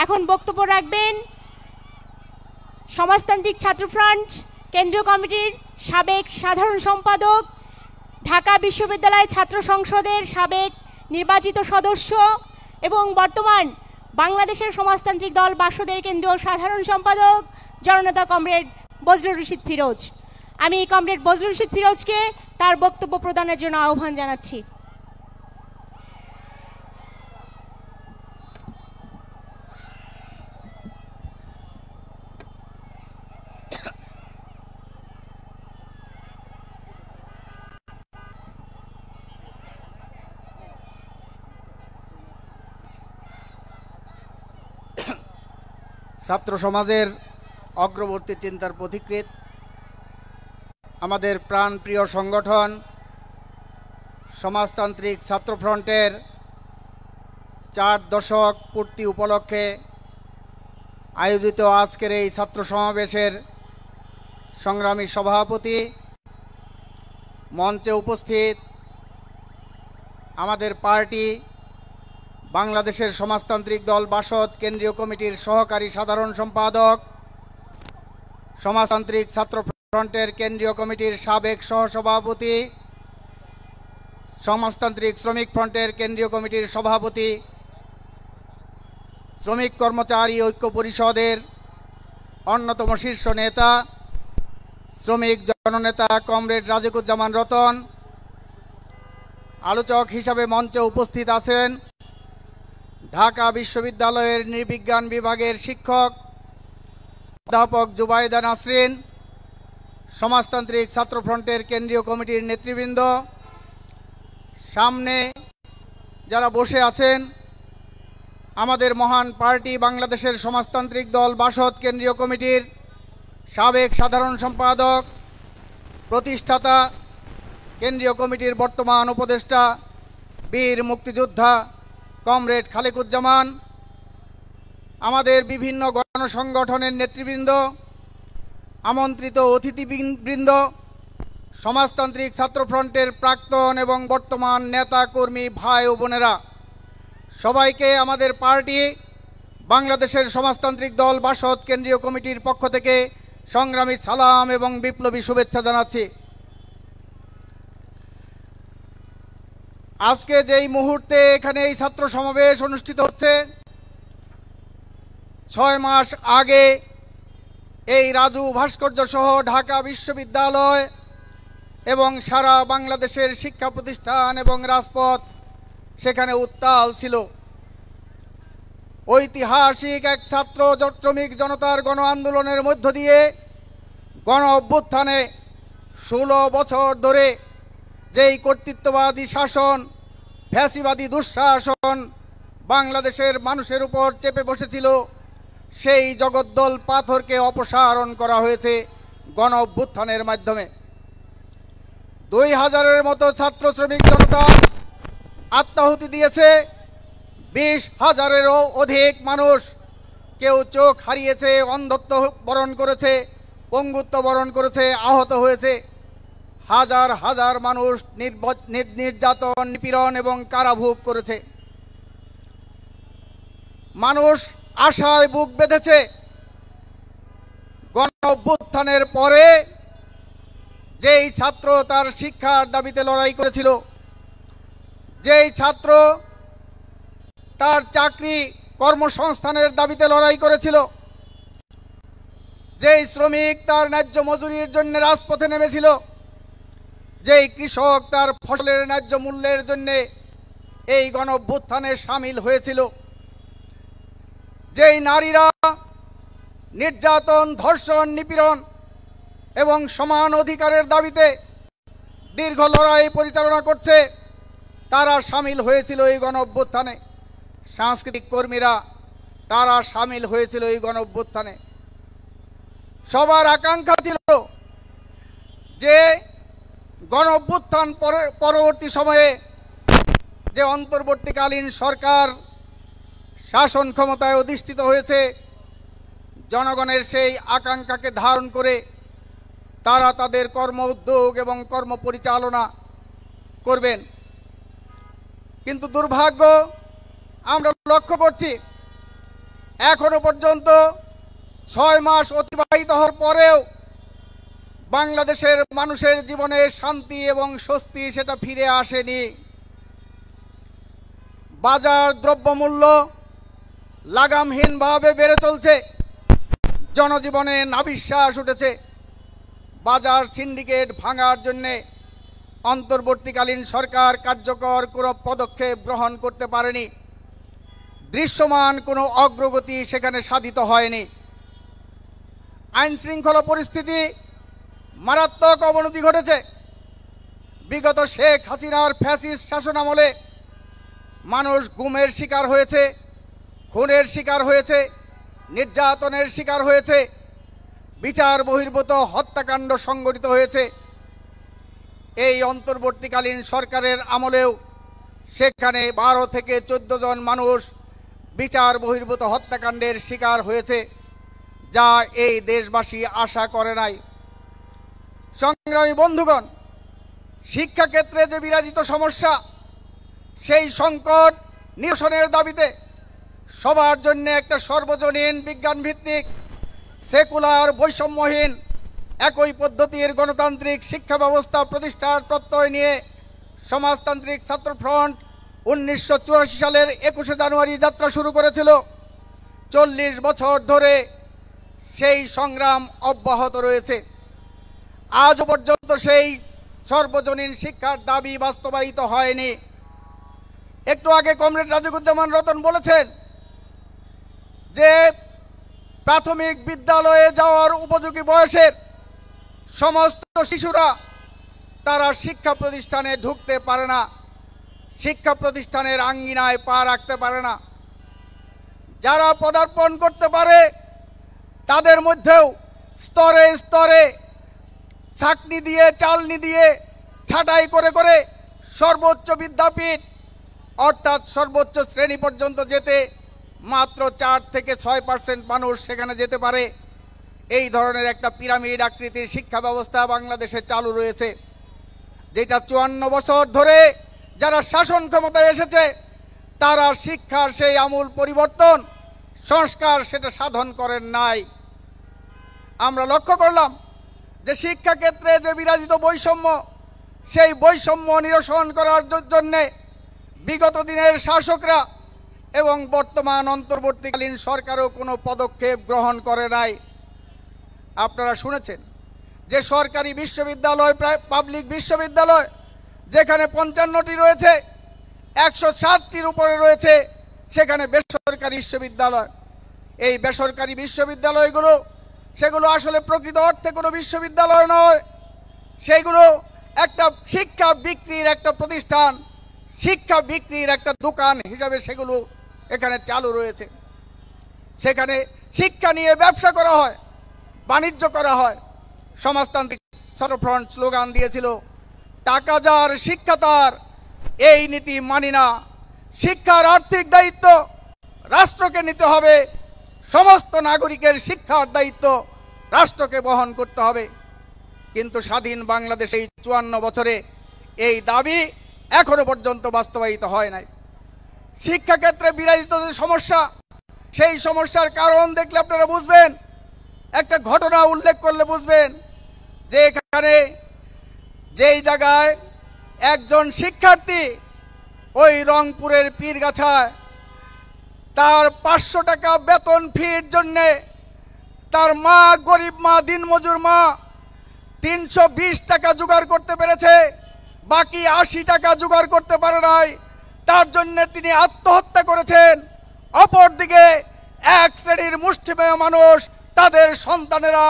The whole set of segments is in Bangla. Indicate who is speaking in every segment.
Speaker 1: এখন বক্তব্য রাখবেন সমাজতান্ত্রিক ছাত্রফ্রন্ট কেন্দ্রীয় কমিটির সাবেক সাধারণ সম্পাদক, ঢাকা বিশ্ববিদ্যালয় ছাত্র সংসদের সাবেক নির্বাচিত সদস্য এবং বর্তমান বাংলাদেশের সমাজতান্ত্রিক দল বাসদের কেন্দ্রীয় সাধারণ সম্পাদক জননেতা কমরেড বজলুর রশিদ ফিরোজ। আমি কমরেড বজলুর রশিদ ফিরোজকে তার বক্তব্য প্রদানের জন্য আহ্বান জানাচ্ছি।
Speaker 2: ছাত্র সমাজের অগ্রবর্তী চিন্তার পথিকৃৎ আমাদের প্রাণপ্রিয় সংগঠন সমাজতান্ত্রিক ছাত্রফ্রন্টের 4 দশক পূর্তি উপলক্ষে আয়োজিত আজকের এই ছাত্র সমাবেশের সংগ্রামী সভাপতি, মঞ্চে উপস্থিত আমাদের পার্টি বাংলাদেশের সমাজতান্ত্রিক দল বাসদ কেন্দ্রীয় কমিটির সহকারী সাধারণ সম্পাদক, সমাজতান্ত্রিক ছাত্র ফ্রন্টের কেন্দ্রীয় কমিটির সাবেক সহসভাপতি, সমাজতান্ত্রিক শ্রমিক ফ্রন্টের কেন্দ্রীয় কমিটির সভাপতি, শ্রমিক কর্মচারী ঐক্য পরিষদের অন্যতম শীর্ষ নেতা, শ্রমিক জননেতা কমরেড রাজিকুজ্জামান রতন। আলোচক হিসাবে মঞ্চে উপস্থিত আছেন ঢাকা বিশ্ববিদ্যালয়ের নৃবিজ্ঞান বিভাগের শিক্ষক অধ্যাপক জুবাইদা নাসরিন, সমাজতান্ত্রিক ছাত্রফ্রন্টের কেন্দ্রীয় কমিটির নেতৃবৃন্দ, সামনে যারা বসে আছেন আমাদের মহান পার্টি বাংলাদেশের সমাজতান্ত্রিক দল বাসদ কেন্দ্রীয় কমিটির সাবেক সাধারণ সম্পাদক, প্রতিষ্ঠাতা, কেন্দ্রীয় কমিটির বর্তমান উপদেষ্টা, বীর মুক্তিযোদ্ধা কমরেড খালেকুজ্জামান, আমাদের বিভিন্ন গণসংগঠনের নেতৃবৃন্দ, আমন্ত্রিত অতিথিবৃন্দ, সমাজতান্ত্রিক ছাত্রফ্রন্টের প্রাক্তন এবং বর্তমান নেতা কর্মী ভাই ও বোনেরা, সবাইকে আমাদের পার্টি বাংলাদেশের সমাজতান্ত্রিক দল বাসদ কেন্দ্রীয় কমিটির পক্ষ থেকে সংগ্রামী সালাম এবং বিপ্লবী শুভেচ্ছা জানাচ্ছি। আজকে যেই মুহূর্তে এখানে এই ছাত্র সমাবেশ অনুষ্ঠিত হচ্ছে, 6 মাস আগে এই রাজু ভাস্কর্য সহ ঢাকা বিশ্ববিদ্যালয় এবং সারা বাংলাদেশের শিক্ষা প্রতিষ্ঠান এবং রাজপথ সেখানে উত্তাল ছিল। ঐতিহাসিক এক ছাত্র শ্রমিক জনতার গণ আন্দোলনের মধ্য দিয়ে গণ অভ্যুত্থানে 16 বছর ধরে যেই কর্তৃত্ববাদী শাসন, ফ্যাসিবাদী দুঃশাসন বাংলাদেশের মানুষের উপর চেপে বসেছিল, সেই জগদ্দল পাথরকে অপসারণ করা হয়েছে গণ অভ্যুত্থানের মাধ্যমে। 2000-এর মতো ছাত্র শ্রমিক জনতা আত্মাহুতি দিয়েছে, 20,000-এরও অধিক মানুষ কেউ চোখ হারিয়েছে, অন্ধত্ব বরণ করেছে, পঙ্গুত্ব বরণ করেছে, আহত হয়েছে। হাজার হাজার মানুষ নির্যাতন, নিপীড়ন এবং কারাভোগ করেছে। মানুষ আশায় বুক বেঁধেছে। গণ অভ্যুত্থানের পরে যেই ছাত্র তার শিক্ষার দাবিতে লড়াই করেছিল, যেই ছাত্র তার চাকরি কর্মসংস্থানের দাবিতে লড়াই করেছিল, যেই শ্রমিক তার ন্যায্য মজুরির জন্য রাজপথে নেমেছিল, যেই কৃষক তার ফসলের ন্যায্য মূল্যের জন্য এই গণ অভ্যুত্থানে সামিল হয়েছিল, যেই নারীরা নির্যাতন, ধর্ষণ, নিপীড়ন এবং সমান অধিকারের দাবিতে দীর্ঘ লড়াই পরিচালনা করছে, তারা সামিল হয়েছিল এই গণ অভ্যুত্থানে। সাংস্কৃতিক কর্মীরা তারা সামিল হয়েছিল এই গণ অভ্যুত্থানে। সবার আকাঙ্ক্ষা ছিল যে গণ অভ্যুত্থান পরবর্তী সময়ে যে অন্তর্বর্তীকালীন সরকার শাসন ক্ষমতায় অধিষ্ঠিত হয়েছে, জনগণের সেই আকাঙ্ক্ষাকে ধারণ করে তারা তাদের কর্ম উদ্যোগ এবং কর্ম পরিচালনা করবেন। কিন্তু দুর্ভাগ্য, আমরা লক্ষ্য করছি এখনো পর্যন্ত 6 মাস অতিবাহিত হওয়ার পরেও বাংলাদেশের মানুষের জীবনে শান্তি এবং স্বস্তি সেটা ফিরে আসেনি। বাজার দ্রব্যমূল্য লাগামহীনভাবে বেড়ে চলছে, জনজীবনে নাভিশ্বাস উঠেছে। বাজার সিন্ডিকেট ভাঙার জন্যে অন্তর্বর্তীকালীন সরকার কার্যকর কোনো পদক্ষেপ গ্রহণ করতে পারেনি। দৃশ্যমান কোনো অগ্রগতি সেখানে সাধিত হয়নি। আইন শৃঙ্খলা পরিস্থিতি মারাত্মক অবনতি ঘটেছে। বিগত শেখ হাসিনার ফ্যাসিস্ট শাসনামলে মানুষ গুমের শিকার হয়েছে, খুনের শিকার হয়েছে, নির্যাতনের শিকার হয়েছে, বিচার বহির্ভূত হত্যাকাণ্ড সংঘটিত হয়েছে। এই অন্তর্বর্তীকালীন সরকারের আমলেও সেখানে 12 থেকে 14 জন মানুষ বিচার বহির্ভূত হত্যাকাণ্ডের শিকার হয়েছে, যা এই দেশবাসী আশা করে নাই। সংগ্রামী বন্ধুগণ, শিক্ষাক্ষেত্রে যে বিরাজিত সমস্যা, সেই সংকট নিরসনের দাবিতে সবার জন্য একটা সর্বজনীন বিজ্ঞানভিত্তিক সেকুলার বৈষম্যহীন একই পদ্ধতির গণতান্ত্রিক শিক্ষা ব্যবস্থা প্রতিষ্ঠার প্রত্যয় নিয়ে সমাজতান্ত্রিক ছাত্র ফ্রন্ট 1984 সালের 21শে জানুয়ারি যাত্রা শুরু করেছিল। 40 বছর ধরে সেই সংগ্রাম অব্যাহত রয়েছে। আজও পর্যন্ত সেই সর্বজনীন শিক্ষার দাবি বাস্তবায়িত হয়নি। একটু আগে কমরেড রাজিকুজ্জামান রতন বলেছেন যে প্রাথমিক বিদ্যালয়ে যাওয়ার উপযোগী বয়সের সমস্ত শিশুরা তারা শিক্ষা প্রতিষ্ঠানে ঢুকতে পারে না, শিক্ষা প্রতিষ্ঠানের আঙ্গিনায় পা রাখতে পারে না। যারা পদার্পণ করতে পারে তাদের মধ্যেও স্তরে স্তরে ছাকনি দিয়ে চালনি দিয়ে ছাঁটাই করে করে সর্বোচ্চ বিদ্যাপীঠ অর্থাৎ সর্বোচ্চ শ্রেণী পর্যন্ত যেতে মাত্র 4 থেকে 6% মানুষ সেখানে যেতে পারে। এই ধরনের একটা পিরামিড আকৃতির শিক্ষা ব্যবস্থা বাংলাদেশে চালু রয়েছে, যেটা 54 বছর ধরে যারা শাসন ক্ষমতায় এসেছে তারা শিক্ষার সেই আমূল পরিবর্তন সংস্কার সেটা সাধন করেন নাই। আমরা লক্ষ্য করলাম যে শিক্ষাক্ষেত্রে যে বিরাজিত বৈষম্য, সেই বৈষম্য নিরসন করার জন্যে বিগত দিনের শাসকরা এবং বর্তমান অন্তর্বর্তীকালীন সরকারও কোনো পদক্ষেপ গ্রহণ করে নাই। আপনারা শুনেছেন যে সরকারি বিশ্ববিদ্যালয়, প্রায় পাবলিক বিশ্ববিদ্যালয় যেখানে 55টি রয়েছে, 107টির উপরে রয়েছে সেখানে বেসরকারি বিশ্ববিদ্যালয়। এই বেসরকারি বিশ্ববিদ্যালয়গুলো সেগুলো আসলে প্রকৃত অর্থে কোনো বিশ্ববিদ্যালয় নয়, সেগুলো একটা শিক্ষা বিক্রির একটা প্রতিষ্ঠান, শিক্ষা বিক্রির একটা দোকান হিসাবে সেগুলো এখানে চালু রয়েছে। সেখানে শিক্ষা নিয়ে ব্যবসা করা হয়, বাণিজ্য করা হয়। সমাজতান্ত্রিক ছাত্র ফ্রন্ট স্লোগান দিয়েছিল, টাকা যার শিক্ষা তার, এই নীতি মানি না। শিক্ষার আর্থিক দায়িত্ব রাষ্ট্রকে নিতে হবে, সমস্ত নাগরিকের শিক্ষার দায়িত্ব রাষ্ট্রকে বহন করতে হবে। কিন্তু স্বাধীন বাংলাদেশে এই 54 বছরে এই দাবি এখনো পর্যন্ত বাস্তবায়িত হয় নাই। শিক্ষাক্ষেত্রে বিরাজিত যে সমস্যা, সেই সমস্যার কারণ দেখলে আপনারা বুঝবেন। একটা ঘটনা উল্লেখ করলে বুঝবেন যে এখানে যেই জায়গায় একজন শিক্ষার্থী ওই রংপুরের পীরগাছায় তার 500 টাকা বেতন ফির জন্যে তার মা, গরিব মা, দিনমজুর মা 320 টাকা জোগাড় করতে পেরেছে, বাকি 80 টাকা জোগাড় করতে পারে নাই। তার জন্য তিনি আত্মহত্যা করেছেন। অপরদিকে এক শ্রেণীর মুষ্টিমেয় মানুষ তাদের সন্তানেরা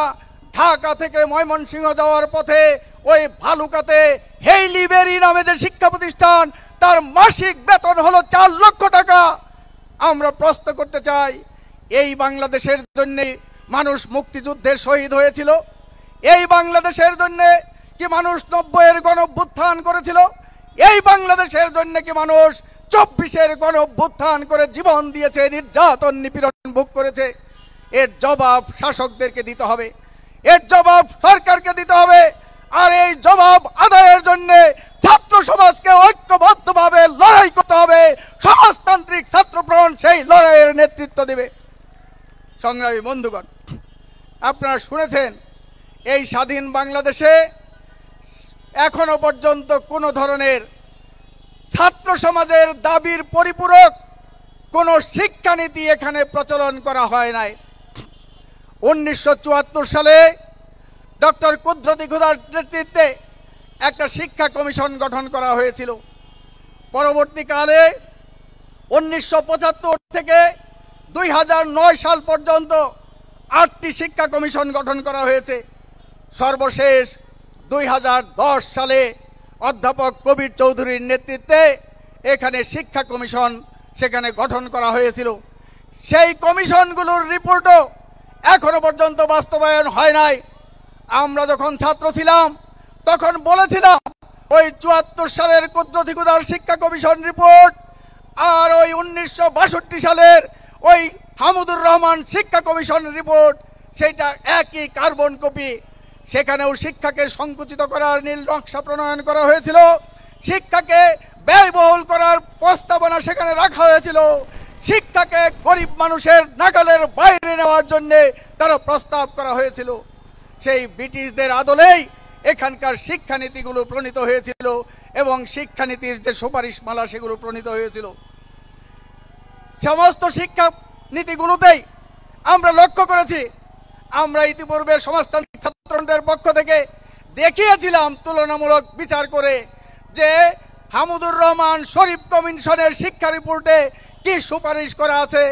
Speaker 2: ঢাকা থেকে ময়মনসিংহ যাওয়ার পথে ওই ভালুকাতে হেইলিবেরি নামে যে শিক্ষা প্রতিষ্ঠান, তার মাসিক বেতন হলো 4 লক্ষ টাকা। আমরা প্রশ্ন করতে চাই, এই বাংলাদেশের জন্য মানুষ মুক্তিযুদ্ধের শহীদ হয়েছিল? এই বাংলাদেশের জন্য কি মানুষ 90-এর গণঅভ্যুত্থান করেছিল? এই বাংলাদেশের জন্য কি মানুষ 24-এর গণঅভ্যুত্থান করে জীবন দিয়েছে, নির্যাতন নিপীড়ন ভোগ করেছে? এর জবাব শাসকদেরকে দিতে হবে, এর জবাব সরকারকে দিতে হবে। আর এই জবাব আদায়ের জন্য ছাত্র সমাজকে ঐক্যবদ্ধভাবে লড়াই করতে হবে। সমাজতান্ত্রিক ছাত্র ফ্রন্ট সেই লড়াইয়ের নেতৃত্ব দেবে। সংগ্রামী বন্ধুগণ, আপনারা শুনেছেন এই স্বাধীন বাংলাদেশে এখনো পর্যন্ত কোনো ধরনের ছাত্র সমাজের দাবির পরিপূরক কোনো শিক্ষানীতি এখানে প্রচলন করা হয় নাই। 1974 সালে ডক্টর কুদরতি খুদার নেতৃত্বে একটা শিক্ষা কমিশন গঠন করা হয়েছিল। পরবর্তীকালে 1975 থেকে 2009 সাল পর্যন্ত 8টি শিক্ষা কমিশন গঠন করা হয়েছে। সর্বশেষ 2010 সালে অধ্যাপক কবির চৌধুরীর নেতৃত্বে এখানে শিক্ষা কমিশন সেখানে গঠন করা হয়েছিল। সেই কমিশনগুলোর রিপোর্টও এখনো পর্যন্ত বাস্তবায়ন হয় নাই। আমরা যখন ছাত্র ছিলাম তখন বলেছিলাম ওই 74 সালের কুদরতি খুদার শিক্ষা কমিশন রিপোর্ট আর ওই 1962 সালের ওই হামিদুর রহমান শিক্ষা কমিশন রিপোর্ট সেটা একই কার্বন কপি। সেখানেও শিক্ষাকে সংকুচিত করার নীল নকশা প্রণয়ন করা হয়েছিল, শিক্ষাকে ব্যয়বহুল করার প্রস্তাবনা সেখানে রাখা হয়েছিল, শিক্ষাকে গরিব মানুষের নাগালের বাইরে নেওয়ার জন্য তারা প্রস্তাব করা হয়েছিল। সেই ব্রিটিশদের আদলেই এখানকার শিক্ষানীতিগুলো প্রণীত হয়েছিল এবং শিক্ষানীতির যে সুপারিশমালা সেগুলো প্রণীত হয়েছিল। সমস্ত শিক্ষা নীতিগুলোতেই আমরা লক্ষ্য করেছি, আমরা ইতিপূর্বে সমাজতান্ত্রিক ছাত্রদের পক্ষ থেকে দেখিয়েছিলাম তুলনামূলক বিচার করে যে হামিদুর রহমান শরীফ কমিশনের শিক্ষা রিপোর্টে কি সুপারিশ করা আছে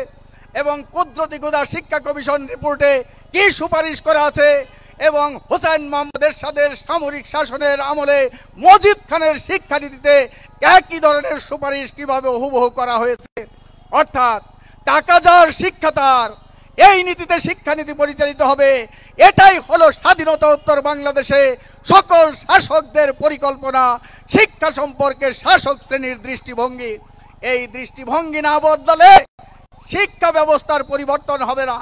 Speaker 2: এবং কুদরতি খুদা শিক্ষা কমিশন রিপোর্টে কি সুপারিশ করা আছে এবং হুসাইন মোহাম্মদ এরশাদের সামরিক শাসনের আমলে মজিদ খানের শিক্ষানীতিতে একই ধরনের সুপারিশ কিভাবে হুবহু করা হয়েছে। অর্থাৎ টাকা যার শিক্ষা তার, এই নীতিতে শিক্ষানীতি পরিচালিত হবে। এটাই হলো স্বাধীনতোত্তর বাংলাদেশে সকল শাসকদের পরিকল্পনা, শিক্ষা সম্পর্কে শাসক শ্রেণীর দৃষ্টিভঙ্গি। এই দৃষ্টিভঙ্গি না বদলালে শিক্ষা ব্যবস্থার পরিবর্তন হবে না।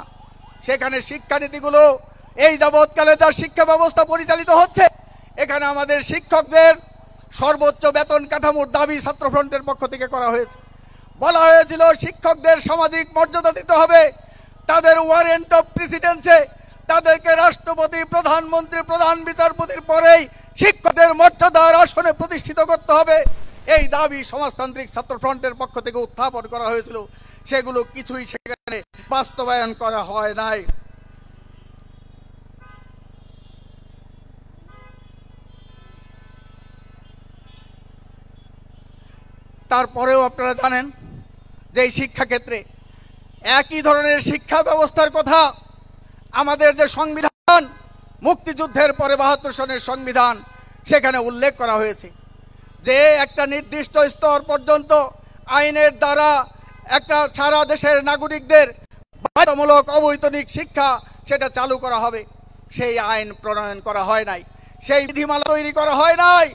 Speaker 2: সেখানে শিক্ষানীতিগুলো এই যাবৎকালে যা শিক্ষা ব্যবস্থা পরিচালিত হচ্ছে, এখানে আমাদের শিক্ষকদের সর্বোচ্চ বেতন কাঠামোর দাবি ছাত্রফ্রন্টের পক্ষ থেকে করা হয়েছে। বলা হয়েছিল শিক্ষকদের সামাজিক মর্যাদা দিতে হবে, তাদের ওয়ারেন্ট অফ প্রেসিডেন্সে তাদেরকে রাষ্ট্রপতি, প্রধানমন্ত্রী, প্রধান বিচারপতির পরেই শিক্ষকদের মর্যাদার আসনে প্রতিষ্ঠিত করতে হবে। এই দাবি সমাজতান্ত্রিক ছাত্রফ্রন্টের পক্ষ থেকে উত্থাপন করা হয়েছিল। সেগুলো কিছুই সেখানে বাস্তবায়ন করা হয় নাই। তারপরেও আপনারা জানেন যে এই শিক্ষাক্ষেত্রে একই ধরনের শিক্ষা ব্যবস্থার কথা আমাদের যে সংবিধান, মুক্তিযুদ্ধের পরে 72 সনের সংবিধান, সেখানে উল্লেখ করা হয়েছে যে একটা নির্দিষ্ট স্তর পর্যন্ত আইনের দ্বারা একটা সারা দেশের নাগরিকদের বাধ্যতামূলক অবৈতনিক শিক্ষা সেটা চালু করা হবে। সেই আইন প্রণয়ন করা হয় নাই, সেই বিধিমালা তৈরি করা হয় নাই।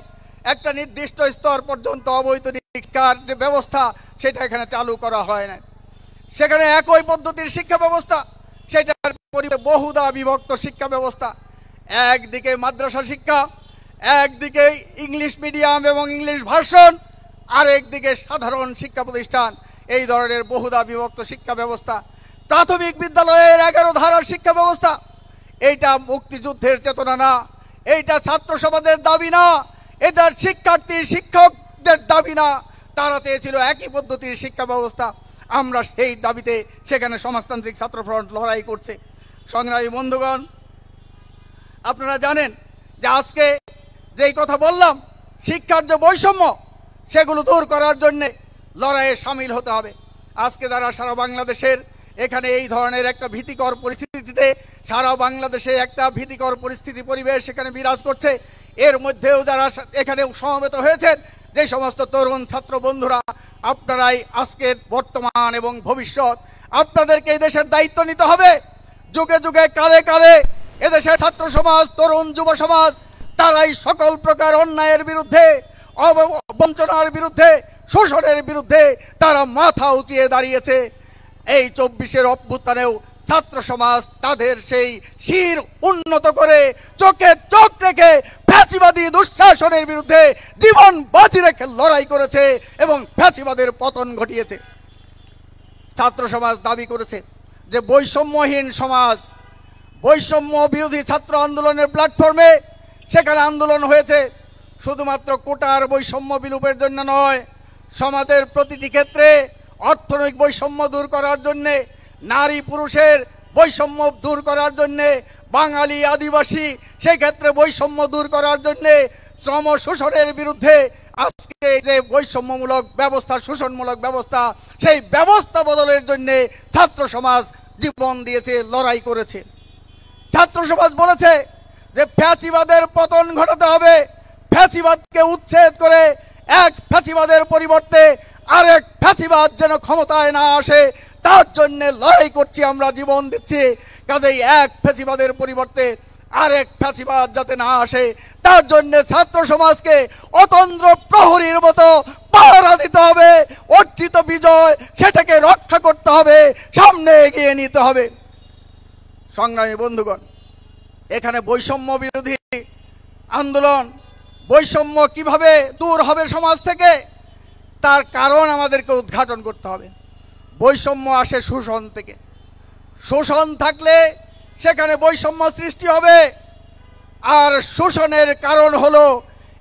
Speaker 2: একটা নির্দিষ্ট স্তর পর্যন্ত অবৈতনিক শিক্ষার যে ব্যবস্থা সেটা এখানে চালু করা হয় না। সেখানে একই পদ্ধতির শিক্ষা ব্যবস্থা, সেটার বহুদা বিভক্ত শিক্ষা ব্যবস্থা। একদিকে মাদ্রাসা শিক্ষা, একদিকে ইংলিশ মিডিয়াম এবং ইংলিশ ভার্সন, আর একদিকে সাধারণ শিক্ষা প্রতিষ্ঠান। এই ধরনের বহুদা বিভক্ত শিক্ষা ব্যবস্থা। প্রাথমিক বিদ্যালয়ের 11 ধারার শিক্ষা ব্যবস্থা, এইটা মুক্তিযুদ্ধের চেতনা না, এইটা ছাত্র সমাজের দাবি না, এটা শিক্ষার্থী শিক্ষকদের দাবি না। তারা চেয়েছিল একই পদ্ধতির শিক্ষা ব্যবস্থা। আমরা সেই দাবিতে সেখানে সমাজতান্ত্রিক ছাত্রফ্রন্ট লড়াই করছে। সংগ্রামী বন্ধুগণ, আপনারা জানেন যে আজকে যেই কথা বললাম, শিক্ষার যে বৈষম্য সেগুলো দূর করার জন্য লড়াইয়ে সামিল হতে হবে। আজকে যারা সারা বাংলাদেশের এখানে এই ধরনের একটা ভীতিকর পরিস্থিতিতে, সারা বাংলাদেশে একটা ভীতিকর পরিস্থিতি পরিবেশ সেখানে বিরাজ করছে, এর মধ্যেও যারা এখানে সমবেত হয়েছেন, যে সমস্ত তরুণ ছাত্র বন্ধুরা, আপনারাই আজকের বর্তমান এবং ভবিষ্যৎ। আপনাদেরকে এই দেশের দায়িত্ব নিতে হবে। যুগে যুগে কালে কালে এদেশের ছাত্র সমাজ, তরুণ যুব সমাজ, তারাই সকল প্রকার অন্যায়ের বিরুদ্ধে, বঞ্চনার বিরুদ্ধে, শোষণের বিরুদ্ধে তারা মাথা উঁচিয়ে দাঁড়িয়েছে। এই 24-এর অভ্যুত্থানেও ছাত্র সমাজ তাদের সেই শির উন্নত করে চোখে চোখ রেখে ফ্যাসিবাদী দুঃশাসনের বিরুদ্ধে জীবন বাজি রেখে লড়াই করেছে এবং ফ্যাসিবাদের পতন ঘটিয়েছে। ছাত্র সমাজ দাবি করেছে যে বৈষম্যহীন সমাজ, বৈষম্য বিরোধী ছাত্র আন্দোলনের প্ল্যাটফর্মে সেখানে আন্দোলন হয়েছে। শুধুমাত্র কোটার বৈষম্য বিলোপের জন্য নয়, সমাজের প্রতিটি ক্ষেত্রে অর্থনৈতিক বৈষম্য দূর করার জন্যে, নারী পুরুষের বৈষম্য দূর করার জন্যে, বাঙালি আদিবাসী সেই ক্ষেত্রে বৈষম্য দূর করার জন্যে, শ্রম শোষণের বিরুদ্ধে আজকে যে বৈষম্যমূলক ব্যবস্থা, শোষণমূলক ব্যবস্থা, সেই ব্যবস্থা বদলের জন্যে ছাত্র সমাজ জীবন দিয়েছে, লড়াই করেছে। ছাত্র সমাজ বলেছে যে ফ্যাসিবাদের পতন ঘটাতে হবে, ফ্যাসিবাদকে উচ্ছেদ করে এক ফ্যাসিবাদের পরিবর্তে আরেক ফ্যাসিবাদ যেন ক্ষমতায় না আসে, তার জন্য লড়াই করছি, আমরা জীবন দিচ্ছি। কাজেই এক ফ্যাসিবাদের পরিবর্তে আরেক ফ্যাসিবাদ যাতে না আসে, তার জন্য ছাত্র সমাজকে অতন্ত্র প্রহরীর মতো পাহারা দিতে হবে। অর্জিত বিজয় সেটাকে রক্ষা করতে হবে, সামনে এগিয়ে নিতে হবে। সংগ্রামী বন্ধুগণ, এখানে বৈষম্য বিরোধী আন্দোলন, বৈষম্য কিভাবে দূর হবে সমাজ থেকে, তার কারণ আমাদেরকে উদ্ঘাটন করতে হবে। বৈষম্য আসে শোষণ থেকে। শোষণ থাকলে সেখানে বৈষম্য সৃষ্টি হবে। আর শোষণের কারণ হলো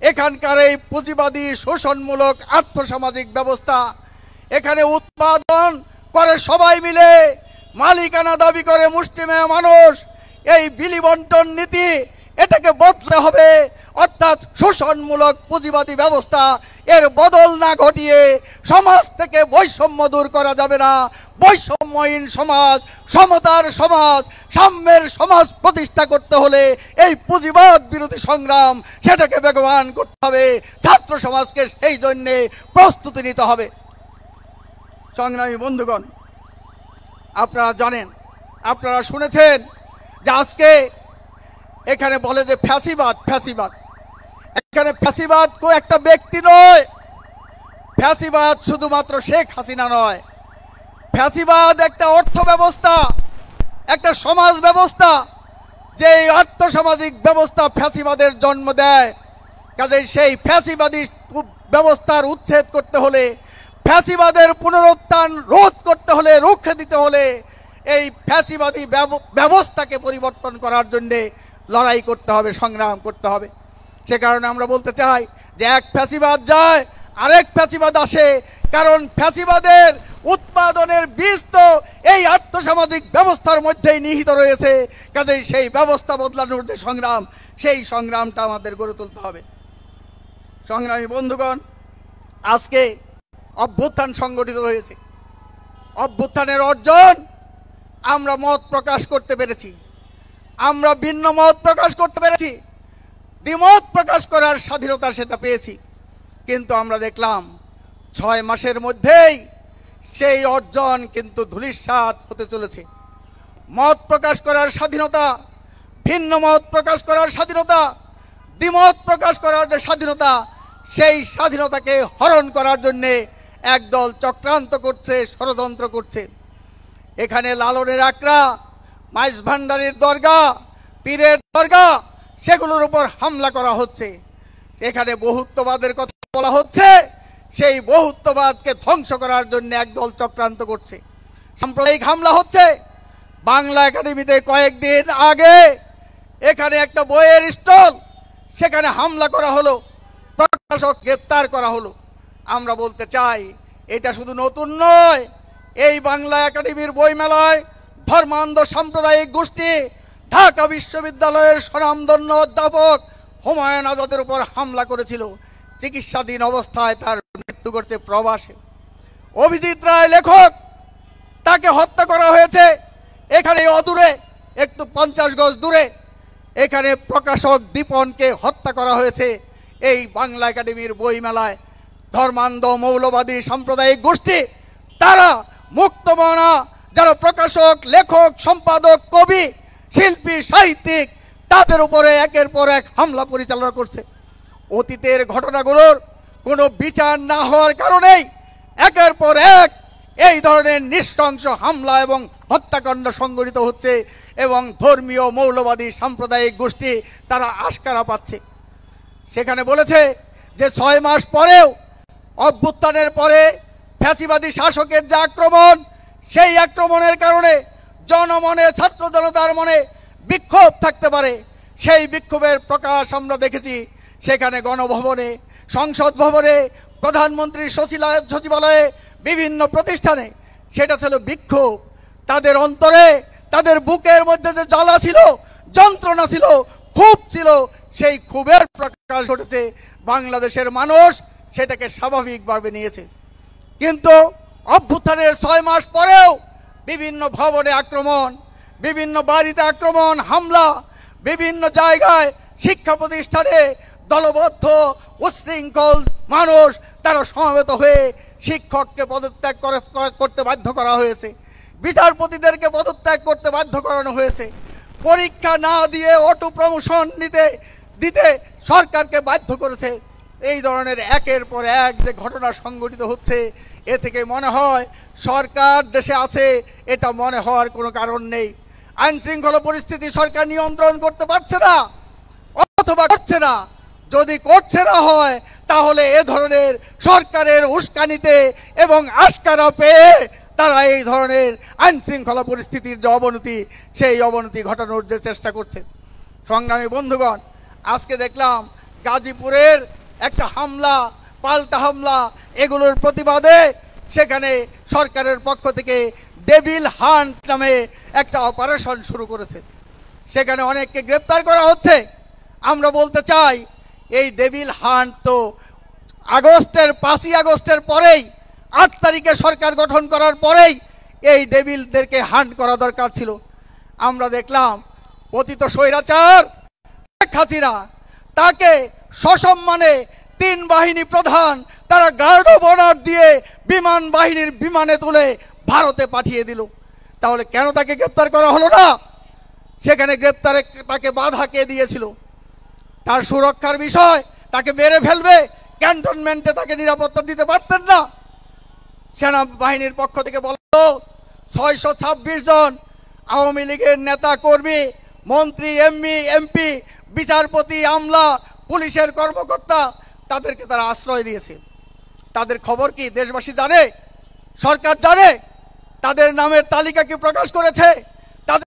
Speaker 2: এখানকার এই পুঁজিবাদী শোষণমূলক আর্থসামাজিক ব্যবস্থা। এখানে উৎপাদন করে সবাই মিলে, মালিকানা দাবি করে মুষ্টিমেয় মানুষ। এই বিলি বন্টন নীতি, এটাকে বদলে হবে। অর্থাৎ শোষণমূলক পুঁজিবাদী ব্যবস্থা, এর বদল না ঘটিয়ে সমাজ থেকে বৈষম্য দূর করা যাবে না। বৈষম্যহীন সমাজ, সমতার সমাজ, সাম্যের সমাজ প্রতিষ্ঠা করতে হলে এই পুঁজিবাদ বিরোধী সংগ্রাম সেটাকে বেগবান করতে হবে। ছাত্র সমাজকে সেই জন্যে প্রস্তুতি নিতে হবে। সংগ্রামী বন্ধুগণ, আপনারা জানেন, আপনারা শুনেছেন যে আজকে এখানে বলে যে ফ্যাসিবাদ, ফ্যাসিবাদ। এখানে ফ্যাসিবাদ কো একটা ব্যক্তি নয়, ফ্যাসিবাদ শুধুমাত্র শেখ হাসিনা নয়। ফ্যাসিবাদ একটা অর্থ ব্যবস্থা, একটা সমাজ ব্যবস্থা, যে আর্থসামাজিক ব্যবস্থা ফ্যাসিবাদের জন্ম দেয়। কাজেই সেই ফ্যাসিবাদী ব্যবস্থার উচ্ছেদ করতে হলে, ফ্যাসিবাদের পুনরুত্থান রোধ করতে হলে, রুখে দিতে হলে এই ফ্যাসিবাদী ব্যবস্থাকে পরিবর্তন করার জন্যে লড়াই করতে হবে, সংগ্রাম করতে হবে। সে কারণে আমরা বলতে চাই যে এক ফ্যাসিবাদ যায়, আরেক ফ্যাসিবাদ আসে। কারণ ফ্যাসিবাদের উৎপাদনের বীজ তো এই আর্থসামাজিক ব্যবস্থার মধ্যেই নিহিত রয়েছে। কাজেই সেই ব্যবস্থা বদলানোর যে সংগ্রাম, সেই সংগ্রামটা আমাদের গড়ে তুলতে হবে। সংগ্রামী বন্ধুগণ, আজকে অভ্যুত্থান সংগঠিত হয়েছে। অভ্যুত্থানের অর্জন, আমরা মত প্রকাশ করতে পেরেছি, আমরা ভিন্ন মত প্রকাশ করতে পেরেছি, দ্বিমত প্রকাশ করার স্বাধীনতা সেটা পেয়েছি। কিন্তু আমরা দেখলাম 6 মাসের মধ্যেই সেই অর্জন কিন্তু ধূলিসাৎ হতে চলেছে। মত প্রকাশ করার স্বাধীনতা, ভিন্ন মত প্রকাশ করার স্বাধীনতা, দ্বিমত প্রকাশ করার যে স্বাধীনতা, সেই স্বাধীনতাকে হরণ করার জন্যে একদল চক্রান্ত করছে, ষড়যন্ত্র করছে। এখানে লালনের আকড়া, মাইজ ভান্ডারীর দরগা, পীরের দরগা, সেগুলোর উপর হামলা করা হচ্ছে। এখানে বহুত্ববাদের কথা বলা হচ্ছে, সেই বহুত্ববাদকে ধ্বংস করার জন্য একদল চক্রান্ত করছে। সাম্প্রদায়িক হামলা হচ্ছে। বাংলা একাডেমিতে কয়েকদিন আগে এখানে একটা বইয়ের স্টল, সেখানে হামলা করা হলো, প্রকাশক গ্রেপ্তার করা হলো। আমরা বলতে চাই, এটা শুধু নতুন নয়। এই বাংলা একাডেমির বইমেলায় ধর্মান্ধ সাম্প্রদায়িক গোষ্ঠী ঢাকা বিশ্ববিদ্যালয়ের স্বনামধন্য অধ্যাপক হুমায়ুন আজাদের উপর হামলা করেছিল। চিকিৎসাধীন অবস্থায় তার মৃত্যু ঘটছে প্রবাসে। অভিজিৎ রায় লেখক, তাকে হত্যা করা হয়েছে এখানে অদূরে, একটু 50 গজ দূরে। এখানে প্রকাশক দীপনকে হত্যা করা হয়েছে এই বাংলা একাডেমির বইমেলায়। ধর্মান্ধ মৌলবাদী সাম্প্রদায়িক গোষ্ঠী, তারা মুক্তমনা যারা প্রকাশক, লেখক, সম্পাদক, কবি, শিল্পী, সাহিত্যিক, তাদের উপরে একের পর এক হামলা পরিচালনা করছে। অতীতের ঘটনাগুলোর কোনো বিচার না হওয়ার কারণেই একের পর এক এই ধরনের নৃশংস হামলা এবং হত্যাকাণ্ড সংঘটিত হচ্ছে এবং ধর্মীয় মৌলবাদী সাম্প্রদায়িক গোষ্ঠী তারা আশকারা পাচ্ছে। সেখানে বলেছে যে 6 মাস পরেও, অভ্যুত্থানের পরে ফ্যাসিবাদী শাসকের যে আক্রমণ, সেই আক্রমণের কারণে জনমনে ছাত্র জনতার মনে বিক্ষোভ থাকতে পারে, সেই বিক্ষোভের প্রকাশ আমরা দেখেছি সেখানে গণভবনে, সংসদ ভবনে, প্রধানমন্ত্রীর সচিবালয়ে, বিভিন্ন প্রতিষ্ঠানে। সেটা ছিল বিক্ষোভ। তাদের অন্তরে, তাদের বুকের মধ্যে যে জ্বালা ছিল, যন্ত্রণা ছিল, ক্ষোভ ছিল, সেই ক্ষোভের প্রকাশ ঘটেছে। বাংলাদেশের মানুষ সেটাকে স্বাভাবিকভাবে নিয়েছে। কিন্তু অভ্যুত্থানের 6 মাস পরেও বিভিন্ন ভবনে আক্রমণ, বিভিন্ন বাড়িতে আক্রমণ, হামলা, বিভিন্ন জায়গায় শিক্ষা প্রতিষ্ঠানে দলবদ্ধ উচ্ছৃঙ্খল মানুষ তারা সমবেত হয়ে শিক্ষককে পদত্যাগ করতে বাধ্য করা হয়েছে, বিচারপতিদেরকে পদত্যাগ করতে বাধ্য করানো হয়েছে, পরীক্ষা না দিয়ে অটো প্রমোশন দিতে সরকারকে বাধ্য করেছে। এই ধরনের একের পর এক যে ঘটনা সংঘটিত হচ্ছে, এ থেকে মনে হয় সরকার দেশে আছে, এটা মনে হওয়ার কোনো কারণ নেই। আইন শৃঙ্খলা পরিস্থিতি সরকার নিয়ন্ত্রণ করতে পারছে না অথবা করছে না। যদি করছে না হয় তাহলে এ ধরনের সরকারের উস্কানিতে এবং আশকারা পেয়ে তারা এই ধরনের আইন শৃঙ্খলা পরিস্থিতির যে অবনতি, সেই অবনতি ঘটানোর যে চেষ্টা করছে। সংগ্রামী বন্ধুগণ, আজকে দেখলাম গাজীপুরের একটা হামলা, পাল্টা হামলা, এগুলোর প্রতিবাদে সেখানে সরকারের পক্ষ থেকে ডেভিল হান্ট নামে একটা অপারেশন শুরু করেছে। সেখানে অনেককে গ্রেপ্তার করা হচ্ছে। আমরা বলতে চাই, এই ডেভিল হান্ট তো 5ই আগস্টের পরেই, 8 তারিখে সরকার গঠন করার পরেই এই ডেভিলদেরকে হান্ট করা দরকার ছিল। আমরা দেখলাম পতিত স্বৈরাচার শেখ হাসিনা, তাকে সসম্মানে 3 বাহিনী প্রধান তারা গার্ড অফ অনার দিয়ে বিমান বাহিনীর বিমানে তুলে ভারতে পাঠিয়ে দিল। তাহলে কেন তাকে গ্রেপ্তার করা হলো না? সেখানে গ্রেপ্তারে তাকে বাধা কে দিয়েছিল? তার সুরক্ষার বিষয়, তাকে মেরে ফেলবে, ক্যান্টনমেন্টে তাকে নিরাপত্তা দিতে পারতেন না? সেনাবাহিনীর পক্ষ থেকে বলল 626 জন আওয়ামী লীগের নেতা কর্মী, মন্ত্রী, এমপি, বিচারপতি, আমলা, পুলিশের কর্মকর্তা, তাদেরকে তারা আশ্রয় দিয়েছে। তাদের খবর কি দেশবাসী জানে? সরকার জানে? তাদের নামের তালিকা কি প্রকাশ করেছে?